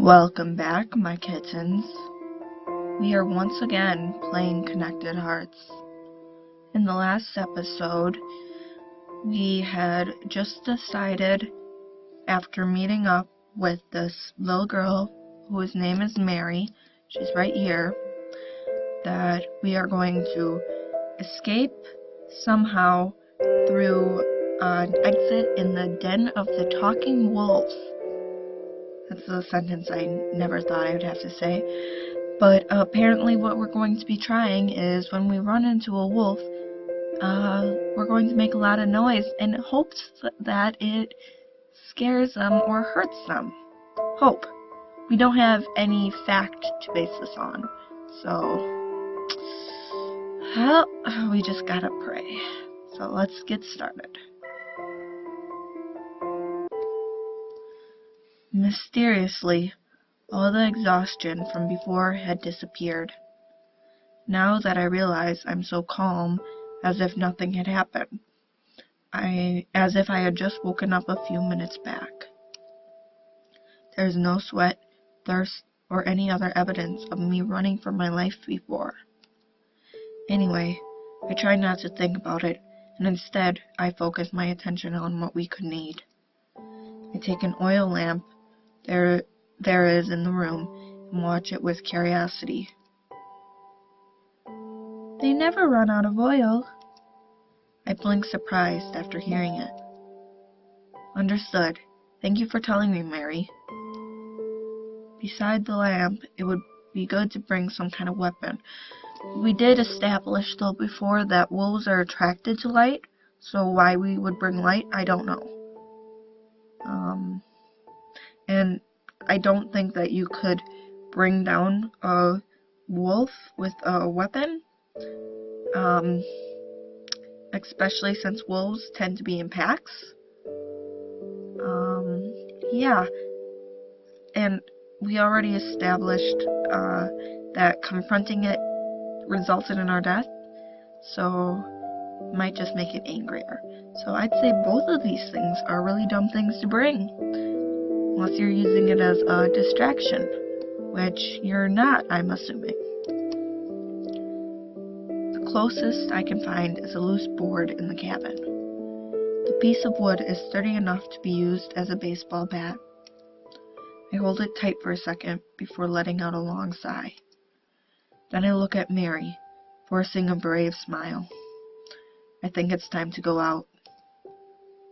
Welcome back, my kittens. We are once again playing Connected Hearts. In the last episode, we had just decided, after meeting up with this little girl whose name is Mary, she's right here, that we are going to escape somehow through an exit in the den of the talking wolves. That's a sentence I never thought I would have to say. But apparently what we're going to be trying is when we run into a wolf, we're going to make a lot of noise in hopes that it scares them or hurts them. Hope. We don't have any fact to base this on. So, well, we just gotta pray. So let's get started. Mysteriously, all the exhaustion from before had disappeared. Now that I realize I'm so calm, as if nothing had happened. As if I had just woken up a few minutes back. There's no sweat, thirst, or any other evidence of me running for my life before. Anyway, I try not to think about it, and instead I focus my attention on what we could need. I take an oil lamp there is in the room and watch it with curiosity. They never run out of oil. I blink surprised after hearing it. Understood. Thank you for telling me, Mary. Beside the lamp, it would be good to bring some kind of weapon. We did establish, though, before that wolves are attracted to light, so why we would bring light, I don't know. And I don't think that you could bring down a wolf with a weapon, especially since wolves tend to be in packs. Yeah. And we already established that confronting it resulted in our death, so it might just make it angrier. So I'd say both of these things are really dumb things to bring, unless you're using it as a distraction, which you're not, I'm assuming. The closest I can find is a loose board in the cabin. The piece of wood is sturdy enough to be used as a baseball bat. I hold it tight for a second before letting out a long sigh. Then I look at Mary, forcing a brave smile. I think it's time to go out.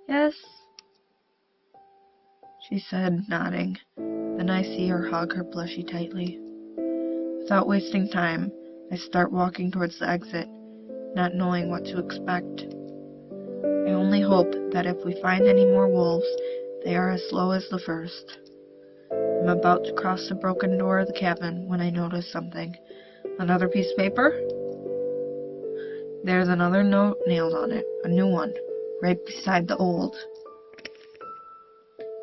Yes, she said, nodding. Then I see her hug her plushie tightly. Without wasting time, I start walking towards the exit, not knowing what to expect. I only hope that if we find any more wolves, they are as slow as the first. I'm about to cross the broken door of the cabin when I notice something. Another piece of paper? There's another note nailed on it, a new one, right beside the old.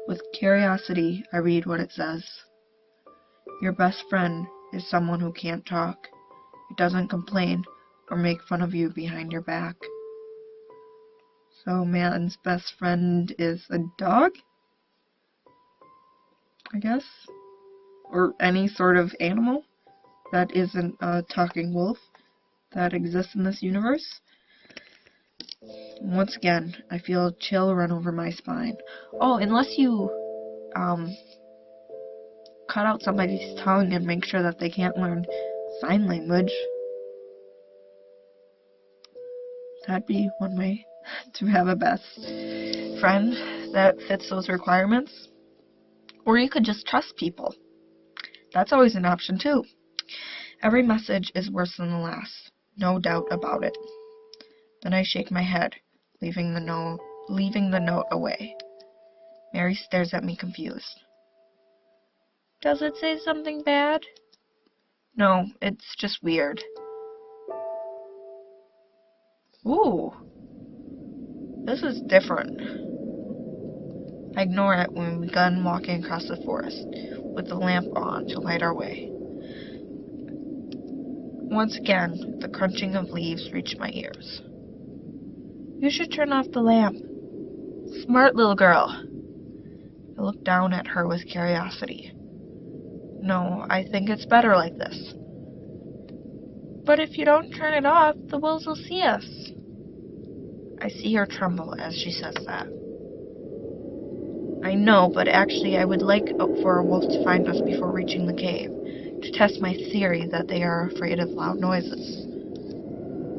With curiosity, I read what it says. Your best friend is someone who can't talk. It doesn't complain or make fun of you behind your back. So man's best friend is a dog? I guess? Or any sort of animal that isn't a talking wolf that exists in this universe. Once again, I feel a chill run over my spine. Oh, unless you cut out somebody's tongue and make sure that they can't learn sign language. That'd be one way to have a best friend that fits those requirements. Or you could just trust people. That's always an option too. Every message is worse than the last, no doubt about it. Then I shake my head, leaving the note away. Mary stares at me confused. Does it say something bad? No, it's just weird. Ooh, this is different. I ignore it when we begin walking across the forest, with the lamp on to light our way. Once again, the crunching of leaves reached my ears. You should turn off the lamp. Smart little girl. I looked down at her with curiosity. No, I think it's better like this. But if you don't turn it off, the wolves will see us. I see her tremble as she says that. I know, but actually I would like for a wolf to find us before reaching the cave, to test my theory that they are afraid of loud noises.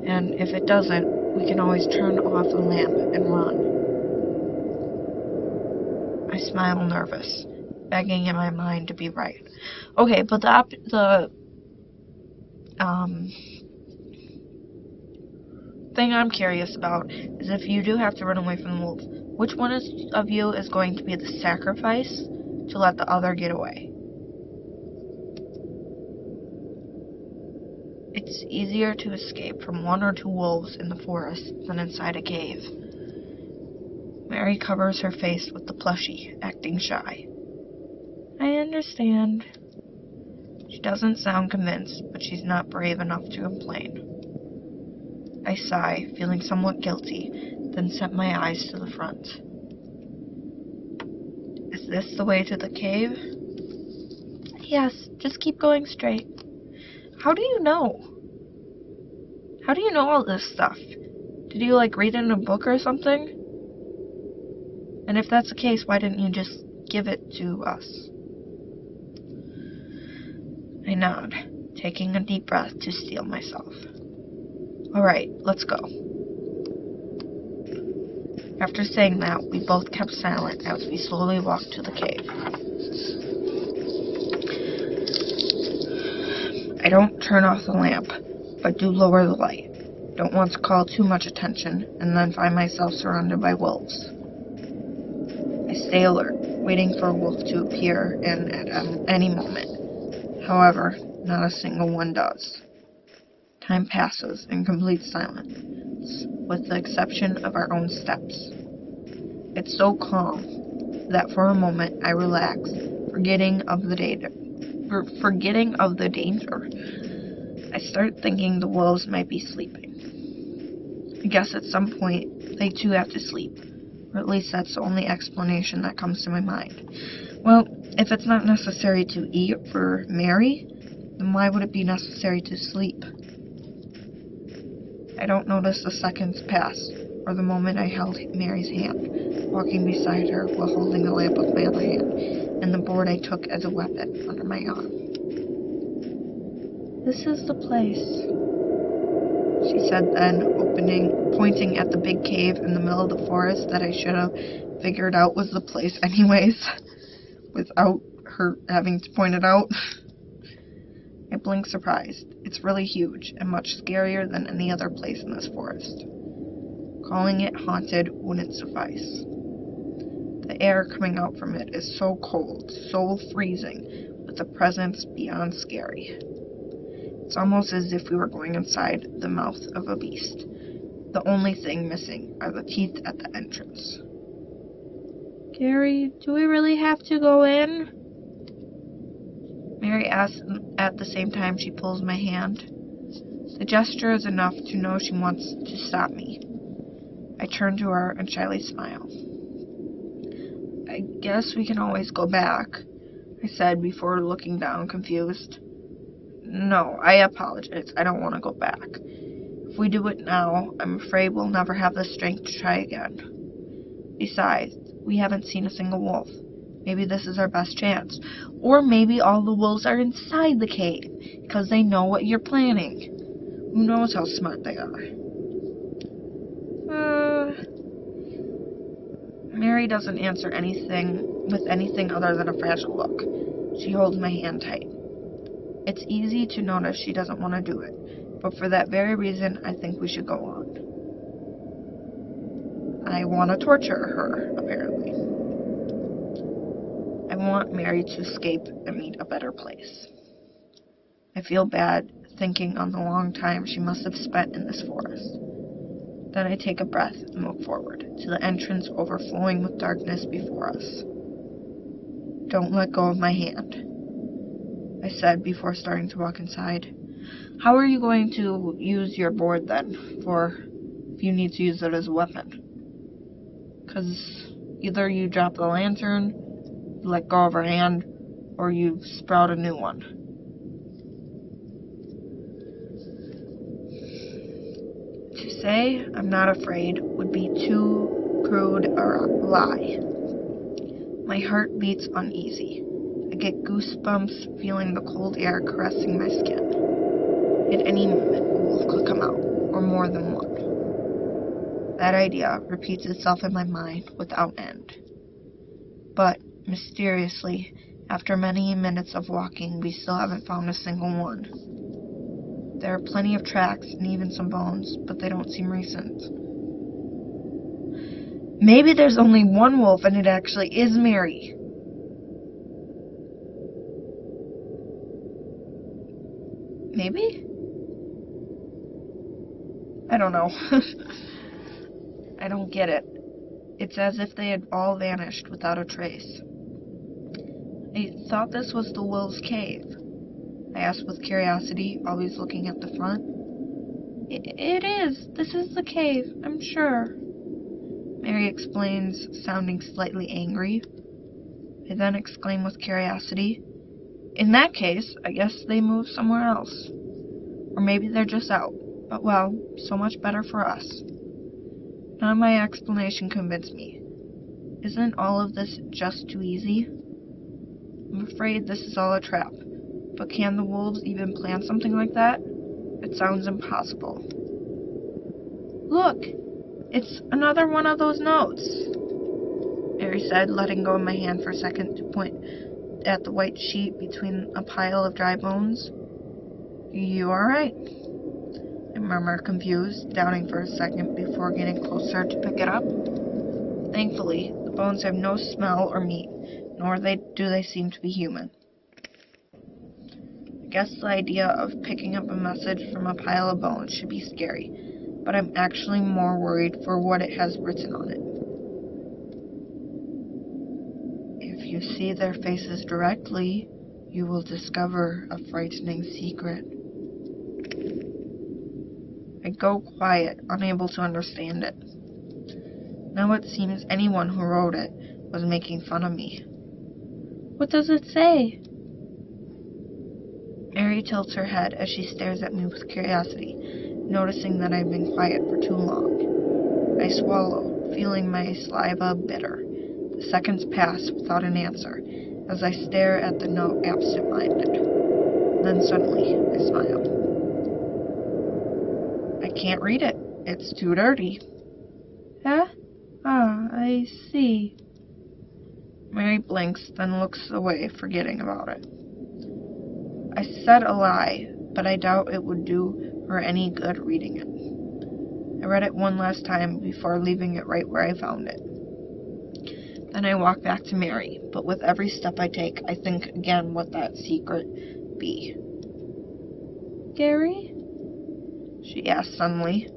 And if it doesn't, we can always turn off the lamp and run. I smile nervous, begging in my mind to be right. Okay, but the thing I'm curious about is if you do have to run away from the wolf, which one of you is going to be the sacrifice to let the other get away? It's easier to escape from 1 or 2 wolves in the forest than inside a cave. Mary covers her face with the plushie, acting shy. I understand. She doesn't sound convinced, but she's not brave enough to complain. I sigh, feeling somewhat guilty, then set my eyes to the front. Is this the way to the cave? Yes, just keep going straight. How do you know? How do you know all this stuff? Did you, read it in a book or something? And if that's the case, why didn't you just give it to us? I nod, taking a deep breath to steel myself. Alright, let's go. After saying that, we both kept silent as we slowly walked to the cave. I don't turn off the lamp, but do lower the light. Don't want to call too much attention, and then find myself surrounded by wolves. I stay alert, waiting for a wolf to appear in at any moment. However, not a single one does. Time passes in complete silence, with the exception of our own steps. It's so calm that for a moment I relax, forgetting of the danger. I start thinking the wolves might be sleeping. I guess at some point they too have to sleep, or at least that's the only explanation that comes to my mind. Well, if it's not necessary to eat for Mary, then why would it be necessary to sleep? I don't notice the seconds pass, or the moment I held Mary's hand, walking beside her while holding the lamp with my other hand, and the board I took as a weapon under my arm. This is the place, she said then, pointing at the big cave in the middle of the forest that I should have figured out was the place anyways, without her having to point it out. I blink surprised. It's really huge, and much scarier than any other place in this forest. Calling it haunted wouldn't suffice. The air coming out from it is so cold, so freezing, with a presence beyond scary. It's almost as if we were going inside the mouth of a beast. The only thing missing are the teeth at the entrance. Gary, do we really have to go in? Mary asks at the same time she pulls my hand. The gesture is enough to know she wants to stop me. I turn to her and shyly smile. I guess we can always go back, I said before looking down, confused. No, I apologize. I don't want to go back. If we do it now, I'm afraid we'll never have the strength to try again. Besides, we haven't seen a single wolf. Maybe this is our best chance. Or maybe all the wolves are inside the cave, because they know what you're planning. Who knows how smart they are? Mary doesn't answer anything with anything other than a fragile look. She holds my hand tight. It's easy to notice she doesn't want to do it, but for that very reason, I think we should go on. I want to torture her, apparently. I want Mary to escape and meet a better place. I feel bad thinking on the long time she must have spent in this forest. Then I take a breath and look forward to the entrance overflowing with darkness before us. Don't let go of my hand, I said before starting to walk inside. How are you going to use your board then, if you need to use it as a weapon? Because either you drop the lantern, you let go of her hand, or you sprout a new one. To say I'm not afraid would be too crude a lie. My heart beats uneasy. I get goosebumps feeling the cold air caressing my skin. At any moment, a wolf could come out, or more than one. That idea repeats itself in my mind without end. But, mysteriously, after many minutes of walking, we still haven't found a single one. There are plenty of tracks and even some bones, but they don't seem recent. Maybe there's only one wolf and it actually is Mary. Maybe? I don't know. I don't get it. It's as if they had all vanished without a trace. I thought this was the wolves' cave. I asked with curiosity, always looking at the front. It is. This is the cave, I'm sure. Mary explains, sounding slightly angry. I then exclaim with curiosity, in that case, I guess they moved somewhere else. Or maybe they're just out. But well, so much better for us. None of my explanation convinced me. Isn't all of this just too easy? I'm afraid this is all a trap. But can the wolves even plan something like that? It sounds impossible. Look! It's another one of those notes, Mary said, letting go of my hand for a second to point at the white sheet between a pile of dry bones. You alright? I murmured, confused, doubting for a second before getting closer to pick it up. Thankfully, the bones have no smell or meat, nor do they seem to be human. I guess the idea of picking up a message from a pile of bones should be scary, but I'm actually more worried for what it has written on it. If you see their faces directly, you will discover a frightening secret. I go quiet, unable to understand it. Now it seems anyone who wrote it was making fun of me. What does it say? Mary tilts her head as she stares at me with curiosity, noticing that I've been quiet for too long. I swallow, feeling my saliva bitter. The seconds pass without an answer, as I stare at the note absent-minded. Then suddenly, I smile. I can't read it. It's too dirty. Huh? Ah, I see. Mary blinks, then looks away, forgetting about it. I said a lie, but I doubt it would do her any good reading it. I read it one last time before leaving it right where I found it. Then I walk back to Mary, but with every step I take, I think again what that secret be. Gary? She asks suddenly.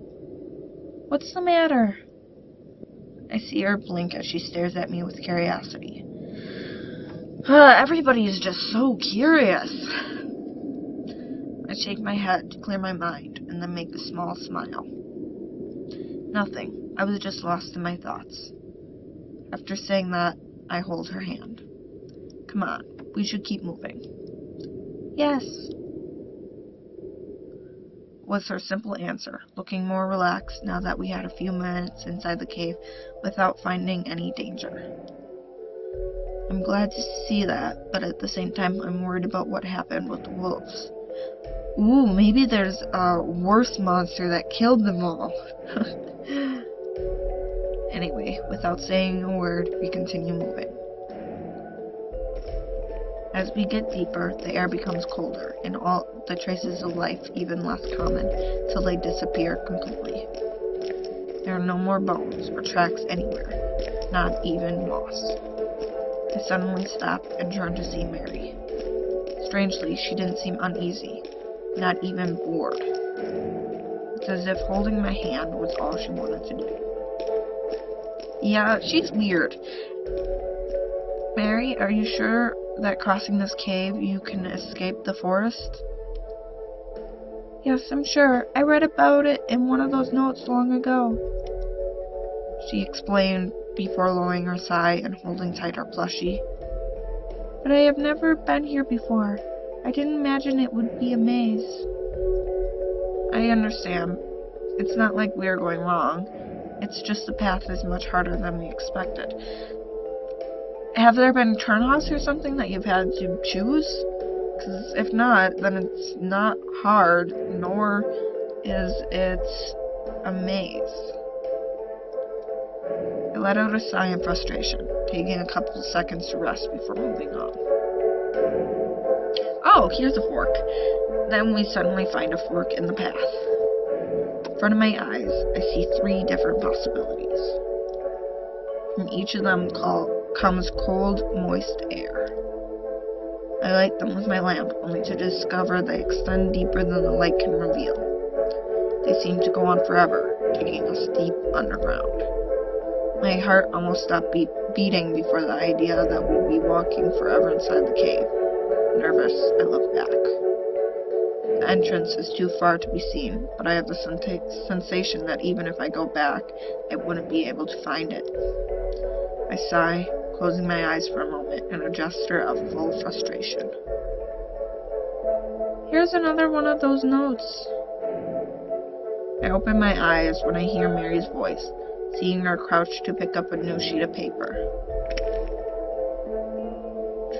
What's the matter? I see her blink as she stares at me with curiosity. Everybody is just so curious. I shake my head to clear my mind, and then make a small smile. Nothing. I was just lost in my thoughts. After saying that, I hold her hand. Come on, we should keep moving. Yes, was her simple answer, looking more relaxed now that we had a few minutes inside the cave without finding any danger. I'm glad to see that, but at the same time I'm worried about what happened with the wolves. Ooh, maybe there's a worse monster that killed them all. Anyway, without saying a word, we continue moving. As we get deeper, the air becomes colder, and all the traces of life even less common, till they disappear completely. There are no more bones or tracks anywhere, not even moss. I suddenly stop and turn to see Mary. Strangely, she didn't seem uneasy, not even bored. It's as if holding my hand was all she wanted to do. Yeah, she's weird. Mary, are you sure that crossing this cave you can escape the forest? Yes, I'm sure. I read about it in one of those notes long ago, she explained before lowering her sigh and holding tight her plushie. But I have never been here before. I didn't imagine it would be a maze. I understand. It's not like we are going wrong. It's just the path is much harder than we expected. Have there been turnoffs or something that you've had to choose? Because if not, then it's not hard, nor is it a maze. I let out a sigh in frustration, taking a couple seconds to rest before moving on. Oh, here's a fork. Then we suddenly find a fork in the path. In front of my eyes, I see 3 different possibilities. From each of them comes cold, moist air. I light them with my lamp, only to discover they extend deeper than the light can reveal. They seem to go on forever, taking us deep underground. My heart almost stopped beating before the idea that we'd be walking forever inside the cave. Nervous, I look back. The entrance is too far to be seen, but I have the sensation that even if I go back, I wouldn't be able to find it. I sigh, closing my eyes for a moment in a gesture of full frustration. Here's another one of those notes. I open my eyes when I hear Mary's voice, seeing her crouch to pick up a new sheet of paper.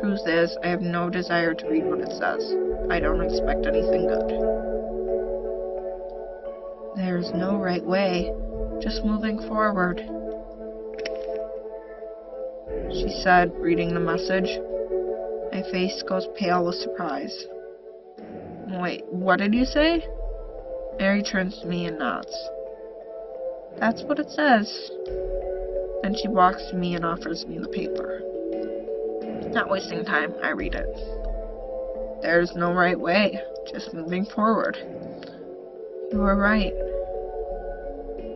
Truth is, I have no desire to read what it says. I don't expect anything good. There's no right way, just moving forward, she said, reading the message. My face goes pale with surprise. Wait, what did you say? Mary turns to me and nods. That's what it says. Then she walks to me and offers me the paper. Not wasting time, I read it. There's no right way, just moving forward. You were right.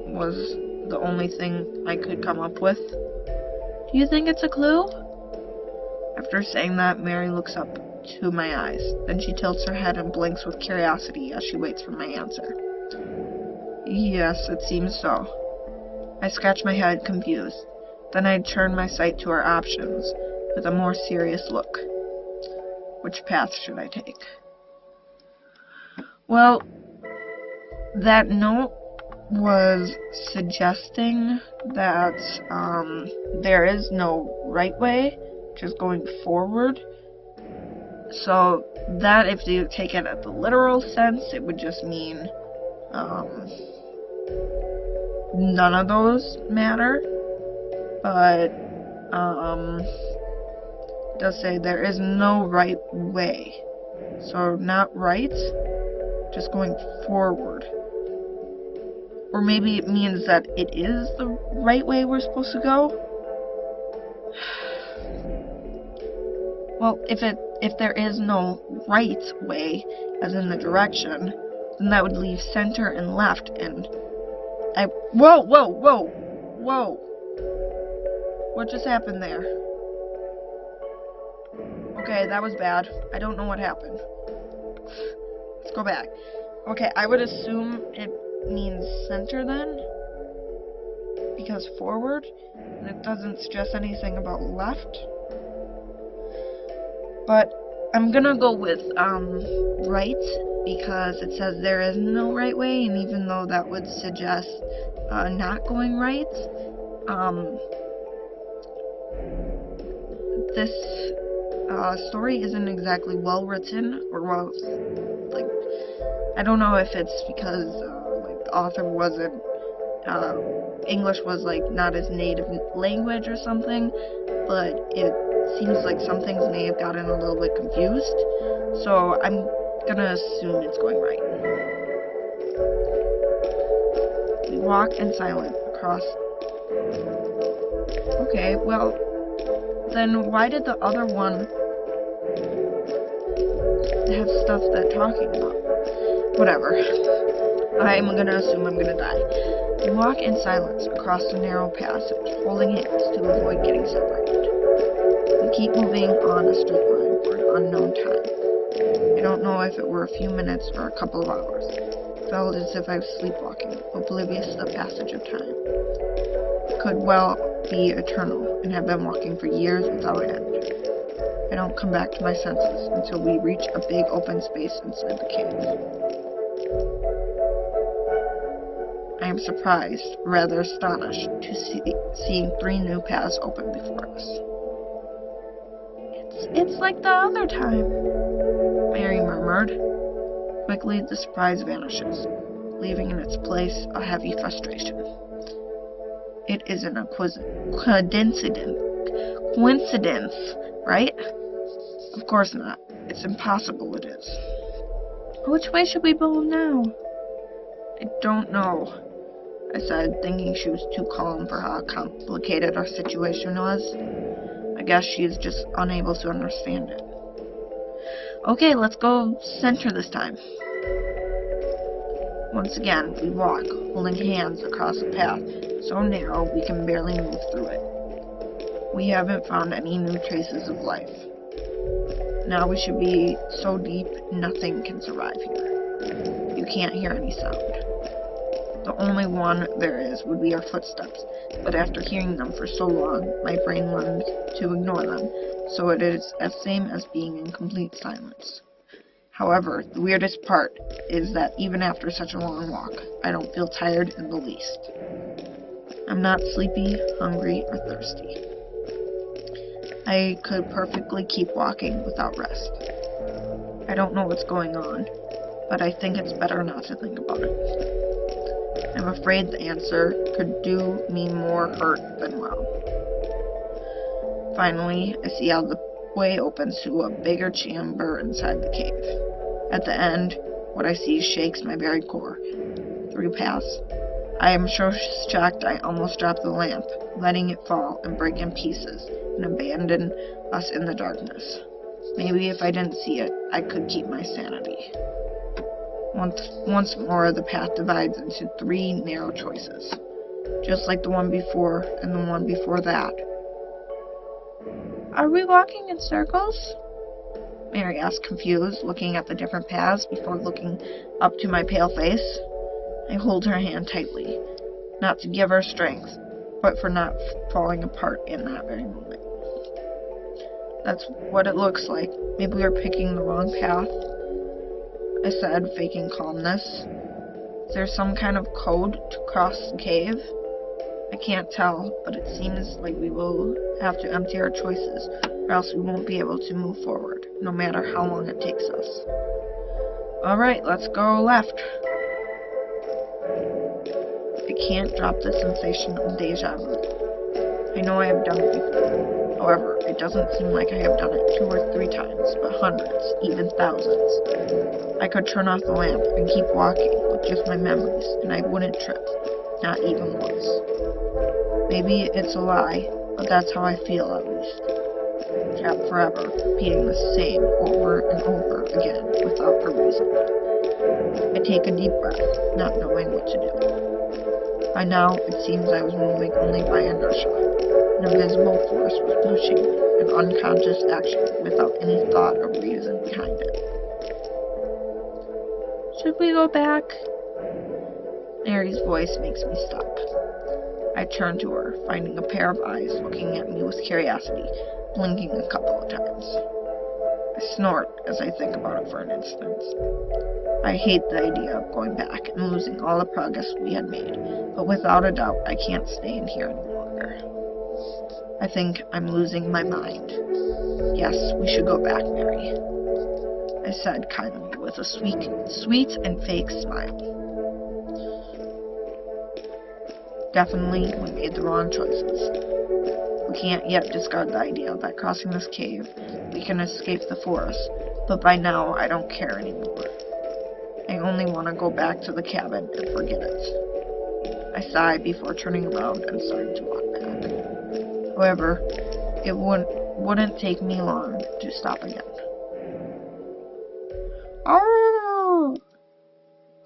Was the only thing I could come up with. Do you think it's a clue? After saying that, Mary looks up to my eyes. Then she tilts her head and blinks with curiosity as she waits for my answer. Yes, it seems so. I scratch my head, confused. Then I turn my sight to our options, with a more serious look. Which path should I take? Well, that note was suggesting that there is no right way, just going forward. So that, if you take it at the literal sense, it would just mean none of those matter. But it does say there is no right way. So not right, just going forward. Or maybe it means that it is the right way we're supposed to go. Well, if there is no right way, as in the direction, then that would leave center and left, and Whoa! What just happened there? Okay, that was bad. I don't know what happened. Let's go back. Okay, I would assume it means center then, because forward, and it doesn't suggest anything about left. But I'm gonna go with right, because it says there is no right way, and even though that would suggest not going right, this story isn't exactly well written, or well, like, I don't know if it's because like the author wasn't English was like not his native language or something, but it seems like some things may have gotten a little bit confused, so I'm gonna assume it's going right. We walk in silence across. Okay, well, then why did the other one have stuff that talking about? Whatever. I'm gonna assume I'm gonna die. We walk in silence across the narrow passage, holding hands to avoid getting separated. We keep moving on a straight line for an unknown time. I don't know if it were a few minutes or a couple of hours. It felt as if I was sleepwalking, oblivious to the passage of time. It could well be eternal, and have been walking for years without end. I don't come back to my senses until we reach a big open space inside the cave. I am surprised, rather astonished, to seeing 3 new paths open before us. It's like the other time, Mary murmured. Quickly, the surprise vanishes, leaving in its place a heavy frustration. It isn't a coincidence, right? Of course not. It's impossible it is. Which way should we go now? I don't know, I said, thinking she was too calm for how complicated our situation was. I guess she is just unable to understand it. Okay, let's go center this time. Once again, we walk, holding hands across a path so narrow we can barely move through it. We haven't found any new traces of life. Now we should be so deep nothing can survive here. You can't hear any sound. The only one there is would be our footsteps, but after hearing them for so long, my brain learned to ignore them, so it is the same as being in complete silence. However, the weirdest part is that even after such a long walk, I don't feel tired in the least. I'm not sleepy, hungry, or thirsty. I could perfectly keep walking without rest. I don't know what's going on, but I think it's better not to think about it. I'm afraid the answer could do me more hurt than well. Finally, I see how the way opens to a bigger chamber inside the cave. At the end, what I see shakes my very core. 3 paths. I am so shocked I almost dropped the lamp, letting it fall and break in pieces and abandon us in the darkness. Maybe if I didn't see it, I could keep my sanity. Once more, the path divides into 3 narrow choices, just like the one before and the one before that. Are we walking in circles? Mary asked, confused, looking at the different paths before looking up to my pale face. I hold her hand tightly, not to give her strength, but for not falling apart in that very moment. That's what it looks like. Maybe we are picking the wrong path, I said, faking calmness. Is there some kind of code to cross the cave? I can't tell, but it seems like we will have to empty our choices, or else we won't be able to move forward, no matter how long it takes us. Alright, let's go left. I can't drop the sensation of deja vu. I know I have done it before. However, it doesn't seem like I have done it 2 or 3 times, but hundreds, even thousands. I could turn off the lamp and keep walking with just my memories, and I wouldn't trip, not even once. Maybe it's a lie, but that's how I feel at least. Trapped forever, repeating the same over and over again without a reason. I take a deep breath, not knowing what to do. By now, it seems I was moving only by inertia. An invisible force was pushing me, an unconscious action without any thought or reason behind it. Should we go back? Mary's voice makes me stop. I turn to her, finding a pair of eyes looking at me with curiosity, blinking a couple of times. I snort as I think about it for an instant. I hate the idea of going back and losing all the progress we had made, but without a doubt, I can't stay in here any longer. I think I'm losing my mind. Yes, we should go back, Mary, I said kindly with a sweet and fake smile. Definitely, we made the wrong choices. We can't yet discard the idea that crossing this cave, we can escape the forest, but by now I don't care anymore. I only want to go back to the cabin and forget it. I sigh before turning around and starting to walk back. However, it wouldn't take me long to stop again. Oh!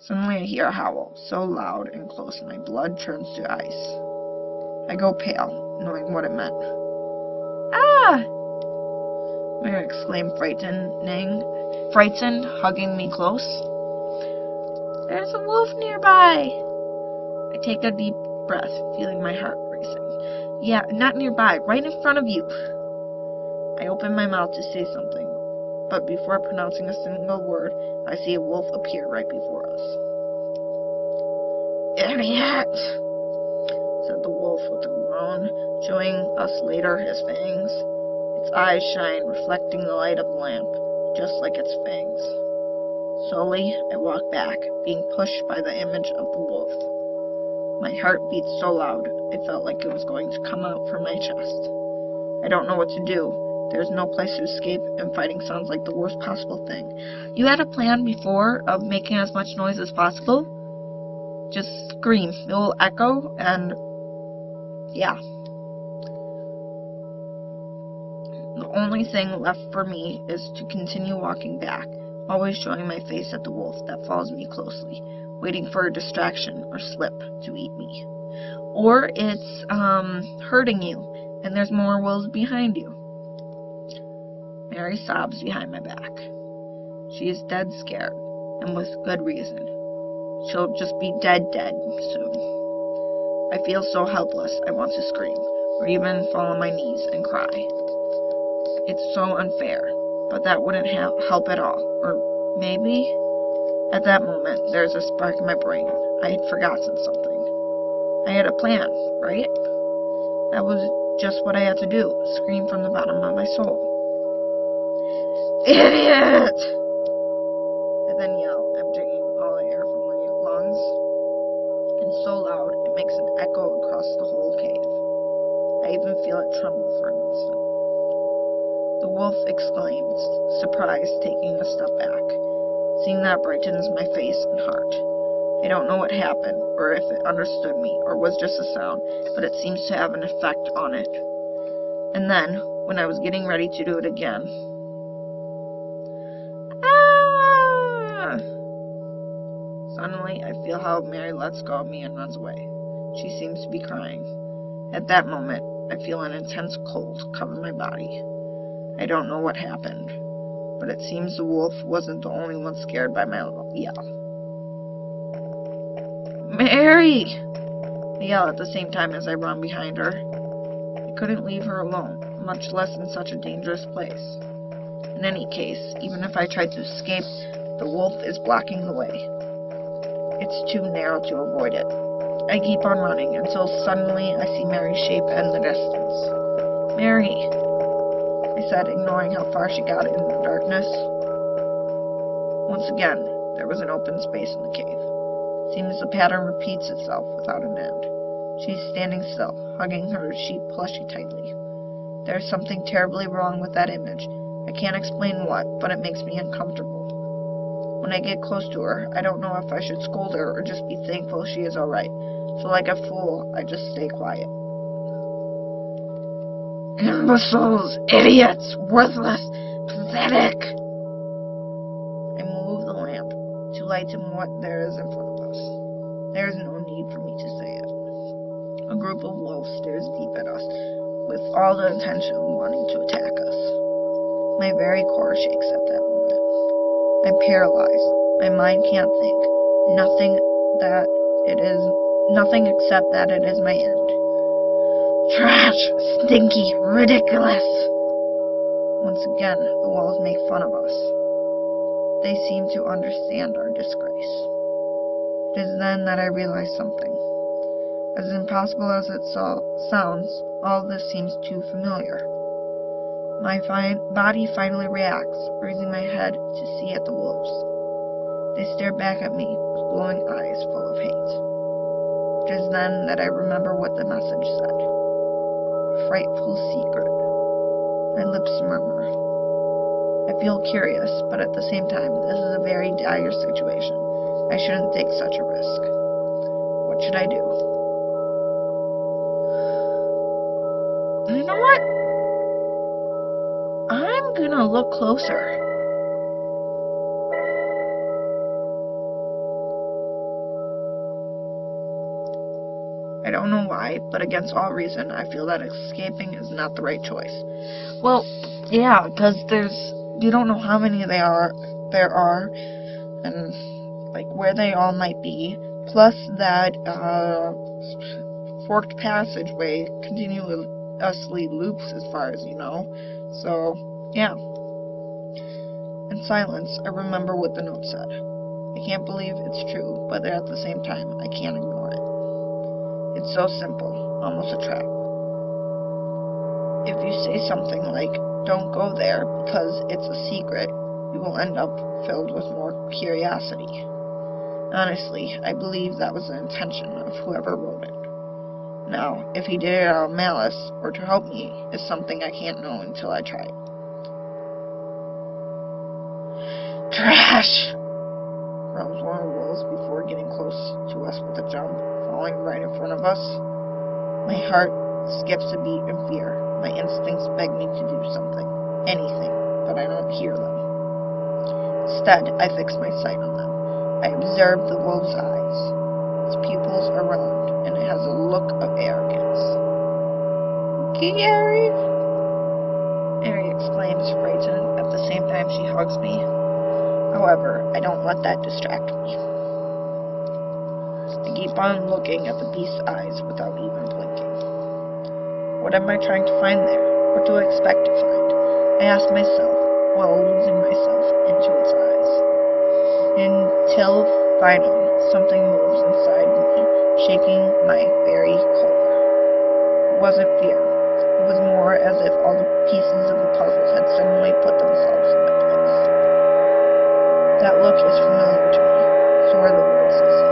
Suddenly I hear a howl, so loud and close my blood turns to ice. I go pale, knowing what it meant. Ah! Mary exclaimed, frightened, hugging me close. There's a wolf nearby! I take a deep breath, feeling my heart racing. Yeah, not nearby, right in front of you. I open my mouth to say something, but before pronouncing a single word, I see a wolf appear right before us. "Idiot!" said the wolf with a groan, showing us later his fangs. Its eyes shine, reflecting the light of the lamp, just like its fangs. Slowly, I walk back, being pushed by the image of the wolf. My heart beat so loud, I felt like it was going to come out from my chest. I don't know what to do. There's no place to escape, and fighting sounds like the worst possible thing. You had a plan before of making as much noise as possible? Just scream. It will echo, and yeah. The only thing left for me is to continue walking back, always showing my face at the wolf that follows me closely, waiting for a distraction or slip to eat me. Or it's hurting you, and there's more wolves behind you. Mary sobs behind my back. She is dead scared, and with good reason. She'll just be dead soon. I feel so helpless I want to scream, or even fall on my knees and cry. It's so unfair, but that wouldn't help at all. Or maybe, at that moment, there's a spark in my brain. I had forgotten something. I had a plan, right? That was just what I had to do, scream from the bottom of my soul. "Idiot!" I then yell, emptying all the air from my lungs, and so loud it makes an echo across the whole cave. I even feel it tremble for an instant. The wolf exclaims, surprised, taking a step back. Seeing that brightens my face and heart. I don't know what happened, or if it understood me, or was just a sound, but it seems to have an effect on it. And then, when I was getting ready to do it again, suddenly, I feel how Mary lets go of me and runs away. She seems to be crying. At that moment, I feel an intense cold cover my body. I don't know what happened, but it seems the wolf wasn't the only one scared by my yell. "Mary!" I yell at the same time as I run behind her. I couldn't leave her alone, much less in such a dangerous place. In any case, even if I tried to escape, the wolf is blocking the way. It's too narrow to avoid it. I keep on running until suddenly I see Mary's shape in the distance. "Mary," I said, ignoring how far she got in the darkness. Once again, there was an open space in the cave. Seems the pattern repeats itself without an end. She's standing still, hugging her sheep plushie tightly. There's something terribly wrong with that image. I can't explain what, but it makes me uncomfortable. When I get close to her, I don't know if I should scold her or just be thankful she is alright. So like a fool, I just stay quiet. "Imbeciles, idiots, worthless, pathetic." I move the lamp to light him what there is in front of us. There is no need for me to say it. A group of wolves stares deep at us, with all the intention of wanting to attack us. My very core shakes at that moment. I'm paralyzed. My mind can't think. Nothing except that it is my end. Trash! Stinky! Ridiculous! Once again, the walls make fun of us. They seem to understand our disgrace. It is then that I realize something. As impossible as it sounds, all this seems too familiar. My body finally reacts, raising my head to see at the wolves. They stare back at me with glowing eyes full of hate. It is then that I remember what the message said. A frightful secret. My lips murmur. I feel curious, but at the same time, this is a very dire situation. I shouldn't take such a risk. What should I do? You know what? I'm gonna look closer. I don't know why, but against all reason, I feel that escaping is not the right choice. Well, yeah, because you don't know how many there are, and like where they all might be. Plus that forked passageway continuously loops as far as you know. So, yeah. In silence, I remember what the note said. I can't believe it's true, but at the same time, I can't ignore it. It's so simple, almost a trap. If you say something like, "Don't go there because it's a secret," you will end up filled with more curiosity. Honestly, I believe that was the intention of whoever wrote it. Now, if he did it out of malice or to help me is something I can't know until I try it. Trash! Growls one of the wolves before getting close to us with a jump, falling right in front of us. My heart skips a beat in fear. My instincts beg me to do something, anything, but I don't hear them. Instead, I fix my sight on them. I observe the wolf's eyes. Its pupils are round, and it has a look of arrogance. "Gary!" Mary exclaims, frightened, at the same time she hugs me. However, I don't let that distract me. I keep on looking at the beast's eyes without even blinking. What am I trying to find there? What do I expect to find? I ask myself, while losing myself into its eyes. Until finally, something moves inside me, shaking my very core. It wasn't fear. It was more as if all the pieces of the puzzle had suddenly put themselves into place. That look is familiar to me. So are the words they say.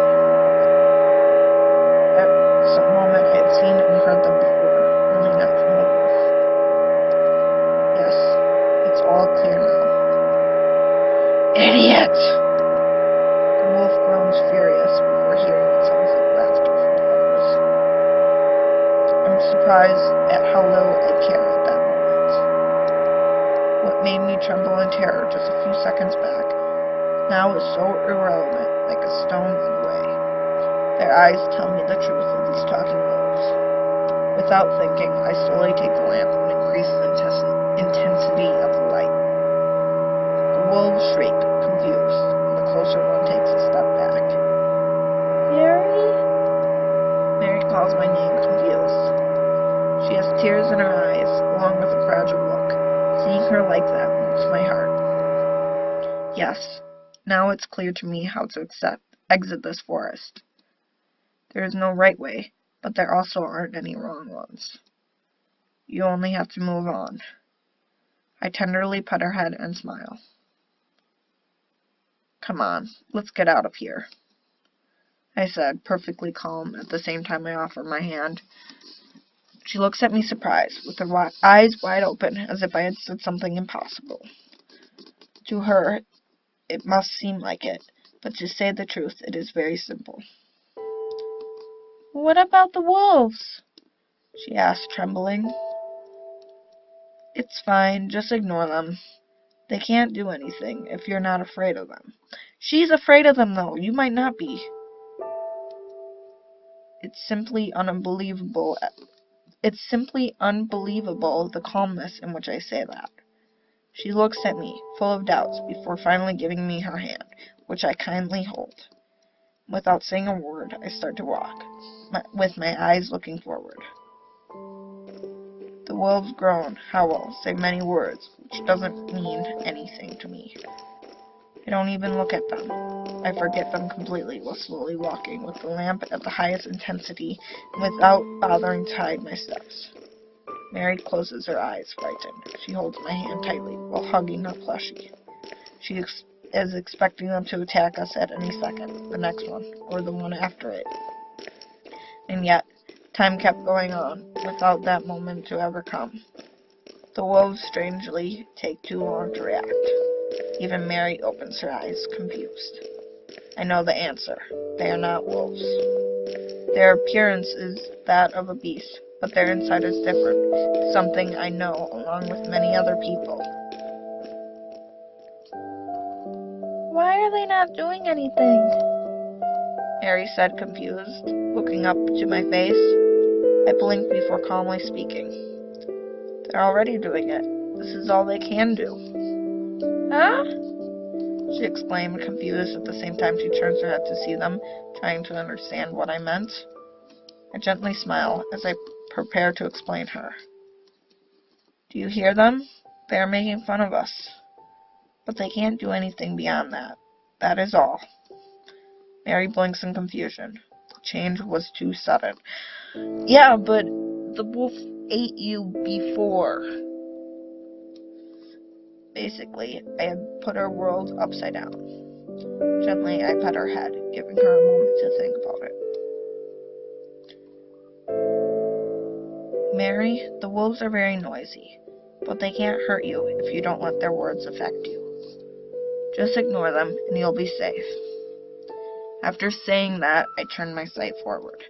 At some moment I had seen and heard them before, only not from the wolf. Yes, it's all clear now. Idiot! The wolf groans furious before hearing what sounds like laughter from the others. I'm surprised at how little I care at that moment. What made me tremble in terror just a few seconds back now is so irrelevant, like a stone in a way. Their eyes tell me the truth of these talking wolves. Without thinking, I slowly take the lamp and increase the intensity of the light. The wolves shriek, confused, and the closer one takes a step back. "Mary?" Mary calls my name, confused. She has tears in her eyes, along with a fragile look. Seeing her like that melts my heart. Yes, now it's clear to me how to exit this forest. There is no right way, but there also aren't any wrong ones. You only have to move on. I tenderly pet her head and smile. Come on, let's get out of here, I said, perfectly calm at the same time I offer my hand. She looks at me surprised, with her eyes wide open, as if I had said something impossible. To her, it must seem like it, but to say the truth, it is very simple. "What about the wolves?" she asked, trembling. "It's fine, just ignore them. They can't do anything if you're not afraid of them." "She's afraid of them, though. You might not be." It's simply unbelievable the calmness in which I say that. She looks at me, full of doubts, before finally giving me her hand, which I kindly hold. Without saying a word, I start to walk, with my eyes looking forward. The wolves groan, howl, say many words, which doesn't mean anything to me. I don't even look at them. I forget them completely while slowly walking, with the lamp at the highest intensity, and without bothering to hide my steps. Mary closes her eyes, frightened. She holds my hand tightly, while hugging her plushie. She is expecting them to attack us at any second, the next one, or the one after it. And yet, time kept going on, without that moment to ever come. The wolves strangely take too long to react. Even Mary opens her eyes, confused. I know the answer. They are not wolves. Their appearance is that of a beast, but their inside is different, something I know along with many other people. "Why are they not doing anything?" Mary said, confused, looking up to my face. I blinked before calmly speaking. "They're already doing it. This is all they can do." "Huh?" she exclaimed, confused. At the same time she turns her head to see them, trying to understand what I meant. I gently smile as I prepare to explain her. "Do you hear them?" They are making fun of us, but they can't do anything beyond that. That is all. Mary blinks in confusion. The change was too sudden. Yeah, but the wolf ate you before. Basically, I had put her world upside down. Gently, I pet her head, giving her a moment to think about it. Mary, the wolves are very noisy, but they can't hurt you if you don't let their words affect you. Just ignore them, and you'll be safe. After saying that, I turned my sight forward.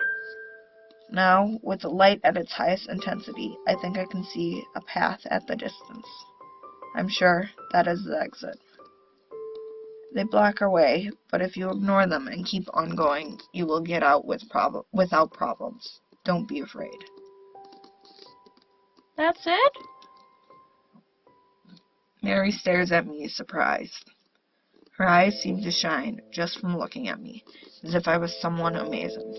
Now, with the light at its highest intensity, I think I can see a path at the distance. I'm sure that is the exit. They block our way, but if you ignore them and keep on going, you will get out without problems. Don't be afraid. That's it? Mary stares at me, surprised. Her eyes seem to shine just from looking at me, as if I was someone amazing.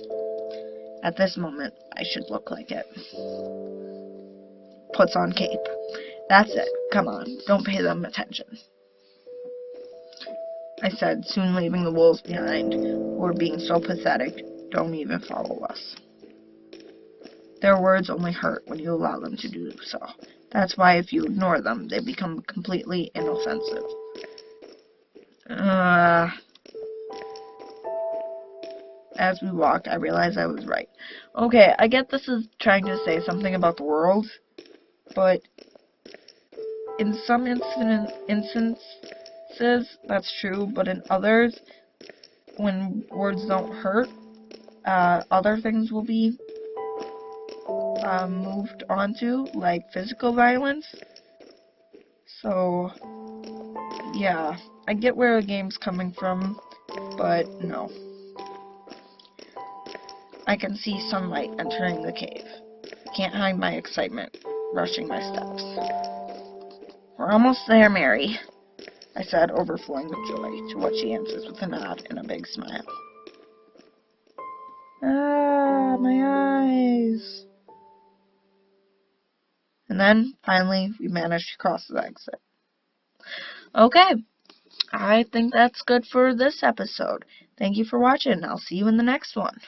At this moment, I should look like it. Puts on cape. That's it. Come on, don't pay them attention. I said, soon leaving the wolves behind, who were being so pathetic, don't even follow us. Their words only hurt when you allow them to do so. That's why if you ignore them, they become completely inoffensive. As we walked, I realized I was right. Okay, I get this is trying to say something about the world, but in some instances, that's true, but in others, when words don't hurt, other things will be moved onto, like physical violence. So, yeah, I get where the game's coming from, but no. I can see sunlight entering the cave. Can't hide my excitement, rushing my steps. We're almost there, Mary, I said, overflowing with joy, to what she answers with a nod and a big smile. Ah, my eyes. And then, finally, we managed to cross the exit. Okay, I think that's good for this episode. Thank you for watching. I'll see you in the next one.